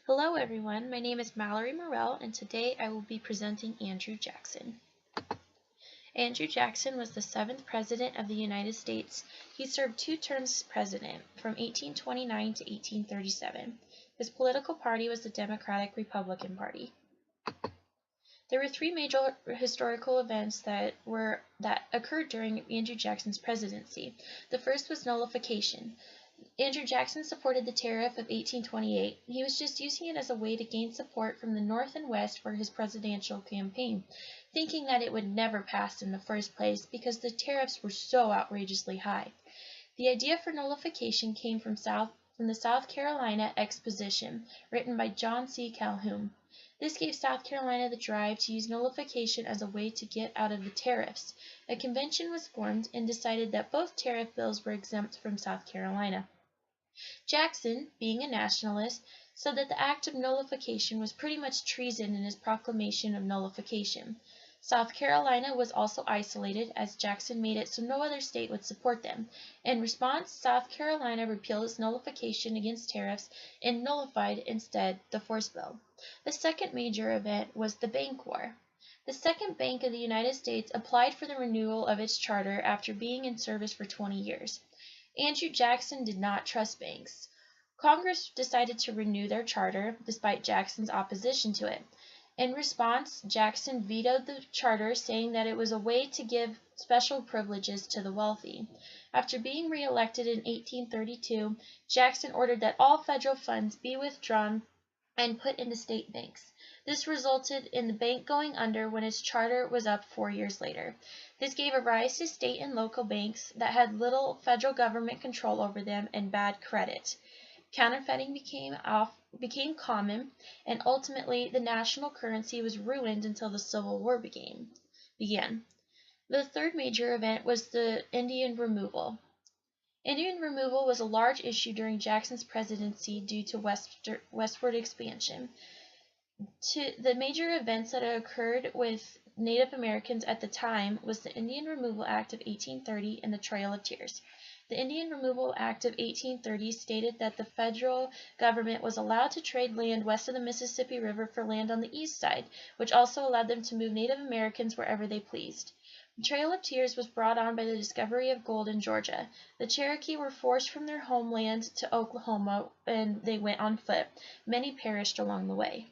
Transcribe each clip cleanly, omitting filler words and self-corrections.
Hello everyone, my name is Mallory Morell and today I will be presenting Andrew Jackson. Andrew Jackson was the 7th President of the United States. He served 2 terms as President, from 1829 to 1837. His political party was the Democratic-Republican Party. There were 3 major historical events that occurred during Andrew Jackson's presidency. The first was nullification. Andrew Jackson supported the tariff of 1828. He was just using it as a way to gain support from the North and West for his presidential campaign, thinking that it would never pass in the first place because the tariffs were so outrageously high. The idea for nullification came from the South Carolina Exposition, written by John C. Calhoun. This gave South Carolina the drive to use nullification as a way to get out of the tariffs. A convention was formed and decided that both tariff bills were exempt from South Carolina. Jackson, being a nationalist, said that the act of nullification was pretty much treason in his proclamation of nullification. South Carolina was also isolated, as Jackson made it so no other state would support them. In response, South Carolina repealed its nullification against tariffs and nullified instead the force bill. The second major event was the Bank War. The Second Bank of the United States applied for the renewal of its charter after being in service for 20 years. Andrew Jackson did not trust banks. Congress decided to renew their charter, despite Jackson's opposition to it. In response, Jackson vetoed the charter, saying that it was a way to give special privileges to the wealthy. After being re-elected in 1832, Jackson ordered that all federal funds be withdrawn and put into state banks. This resulted in the bank going under when its charter was up 4 years later. This gave a rise to state and local banks that had little federal government control over them and bad credit. Counterfeiting became common, and ultimately the national currency was ruined until the Civil War began. The third major event was the Indian removal. Indian removal was a large issue during Jackson's presidency due to westward expansion. The major events that occurred with Native Americans at the time was the Indian Removal Act of 1830 and the Trail of Tears. The Indian Removal Act of 1830 stated that the federal government was allowed to trade land west of the Mississippi River for land on the east side, which also allowed them to move Native Americans wherever they pleased. The Trail of Tears was brought on by the discovery of gold in Georgia. The Cherokee were forced from their homeland to Oklahoma, and they went on foot. Many perished along the way.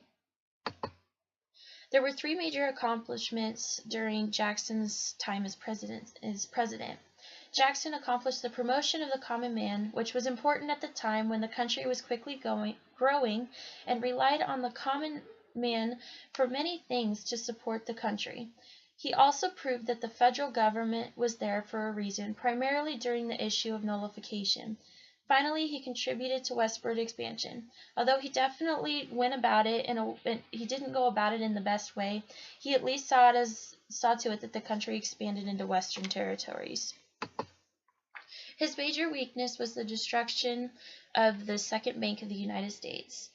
There were 3 major accomplishments during Jackson's time as president. Jackson accomplished the promotion of the common man, which was important at the time when the country was quickly growing and relied on the common man for many things to support the country. He also proved that the federal government was there for a reason, primarily during the issue of nullification. Finally, he contributed to westward expansion. Although he definitely went about it he didn't go about it in the best way, he at least saw to it that the country expanded into western territories. His major weakness was the destruction of the Second Bank of the United States.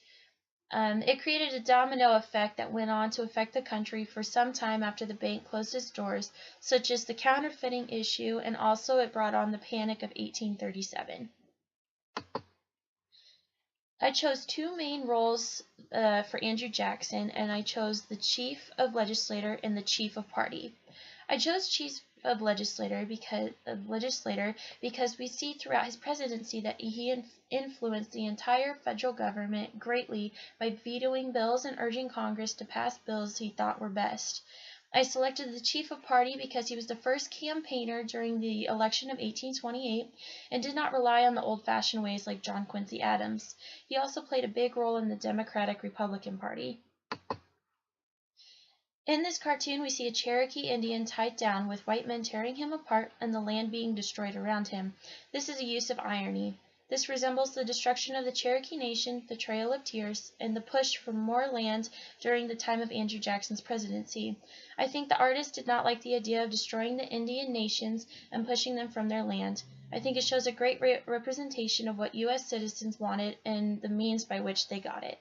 It created a domino effect that went on to affect the country for some time after the bank closed its doors, such as the counterfeiting issue, and also it brought on the Panic of 1837. I chose 2 main roles for Andrew Jackson, and I chose the Chief of Legislature and the Chief of Party. I chose Chief of Legislature because we see throughout his presidency that he influenced the entire federal government greatly by vetoing bills and urging Congress to pass bills he thought were best. I selected the Chief of Party because he was the first campaigner during the election of 1828 and did not rely on the old-fashioned ways like John Quincy Adams. He also played a big role in the Democratic-Republican Party. In this cartoon, we see a Cherokee Indian tied down with white men tearing him apart and the land being destroyed around him. This is a use of irony. This resembles the destruction of the Cherokee Nation, the Trail of Tears, and the push for more land during the time of Andrew Jackson's presidency. I think the artist did not like the idea of destroying the Indian nations and pushing them from their land. I think it shows a great representation of what U.S. citizens wanted and the means by which they got it.